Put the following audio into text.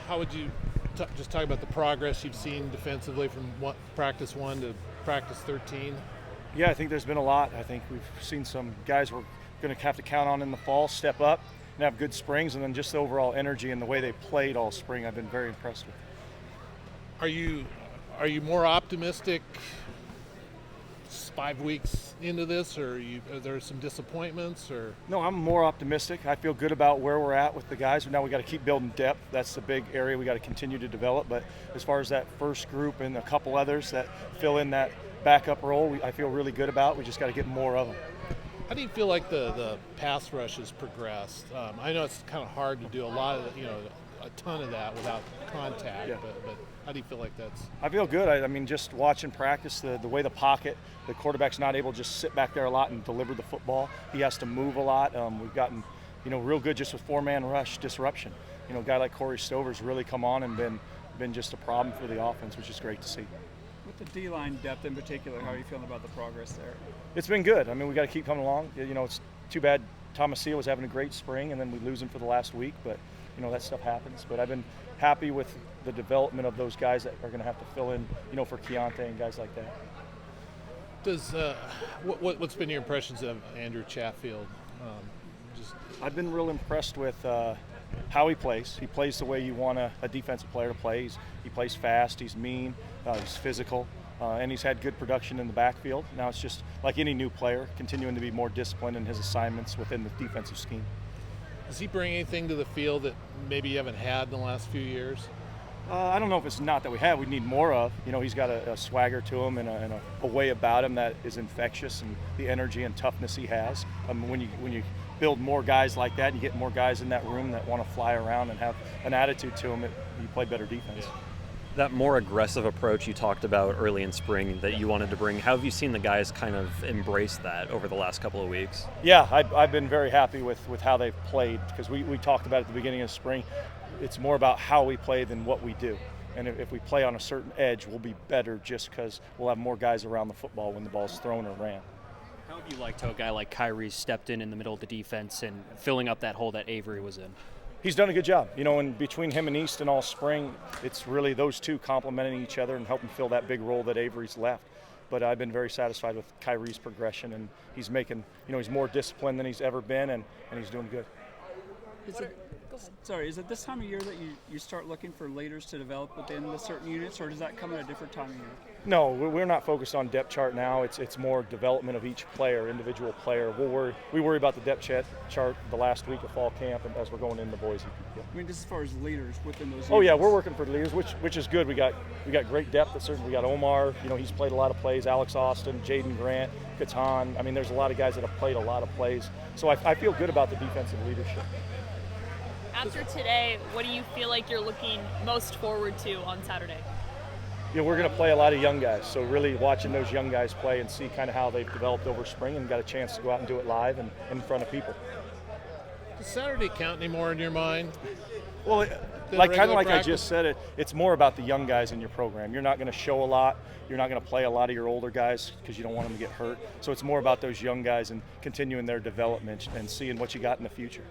how would you just talk about the progress you've seen defensively from practice 1 to practice 13? Yeah, I think there's been a lot. I think we've seen some guys we're going to have to count on in the fall step up and have good springs, and then just the overall energy and the way they played all spring, I've been very impressed with. Are you more optimistic 5 weeks into this, or are there some disappointments? Or No, I'm more optimistic. I feel good about where we're at with the guys. Now we got to keep building depth. That's the big area we got to continue to develop. But as far as that first group and a couple others that fill in that backup role, I feel really good about. We just got to get more of them. How do you feel like the pass rush has progressed? I know it's kind of hard to do a lot of, a ton of that without contact, Yeah. but how do you feel like that's? I feel good. I mean, just watching practice, the way the pocket, the quarterback's not able to just sit back there a lot and deliver the football. He has to move a lot. We've gotten, real good just with four-man rush disruption. A guy like Corey Stover's really come on and been just a problem for the offense, which is great to see. With the D-line depth in particular, how are you feeling about the progress there? It's been good. I mean, we got to keep coming along. It's too bad Thomasia was having a great spring, and then we lose him for the last week, but that stuff happens. But I've been happy with the development of those guys that are going to have to fill in, for Keontae and guys like that. Does what's been your impressions of Andrew Chatfield? I've been real impressed with how he plays. He plays the way you want a defensive player to play. He plays fast. He's mean. He's physical. And he's had good production in the backfield. Now it's just like any new player, continuing to be more disciplined in his assignments within the defensive scheme. Does he bring anything to the field that maybe you haven't had in the last few years? I don't know if it's not that we have. We need more of. He's got a swagger to him and a way about him that is infectious, and the energy and toughness he has. When you build more guys like that, and you get more guys in that room that want to fly around and have an attitude to them, you play better defense. Yeah. That more aggressive approach you talked about early in spring that you wanted to bring, how have you seen the guys kind of embrace that over the last couple of weeks? Yeah, I've been very happy with how they've played, because we talked about at the beginning of spring, it's more about how we play than what we do. And if we play on a certain edge, we'll be better just because we'll have more guys around the football when the ball's thrown or ran. How have you liked how a guy like Kyrie stepped in the middle of the defense and filling up that hole that Avery was in? He's done a good job. And between him and Easton all spring, it's really those two complementing each other and helping fill that big role that Avery's left. But I've been very satisfied with Kyrie's progression, and he's making, he's more disciplined than he's ever been, and he's doing good. Is it this time of year that you start looking for leaders to develop within the certain units, or does that come at a different time of year? No, we're not focused on depth chart now. It's more development of each player, individual player. We worry about the depth chart the last week of fall camp and as we're going into Boise. Yeah. I mean, just as far as leaders within those units. Oh yeah, we're working for leaders, which is good. We got great depth. Certainly, we got Omar. He's played a lot of plays. Alex Austin, Jaden Grant, Katan. I mean, there's a lot of guys that have played a lot of plays. So I feel good about the defensive leadership. After today, what do you feel like you're looking most forward to on Saturday? We're going to play a lot of young guys, so really watching those young guys play and see kind of how they've developed over spring, and got a chance to go out and do it live and in front of people. Does Saturday count anymore in your mind? Well, like I just said, it's more about the young guys in your program. You're not going to show a lot. You're not going to play a lot of your older guys because you don't want them to get hurt. So it's more about those young guys and continuing their development and seeing what you got in the future.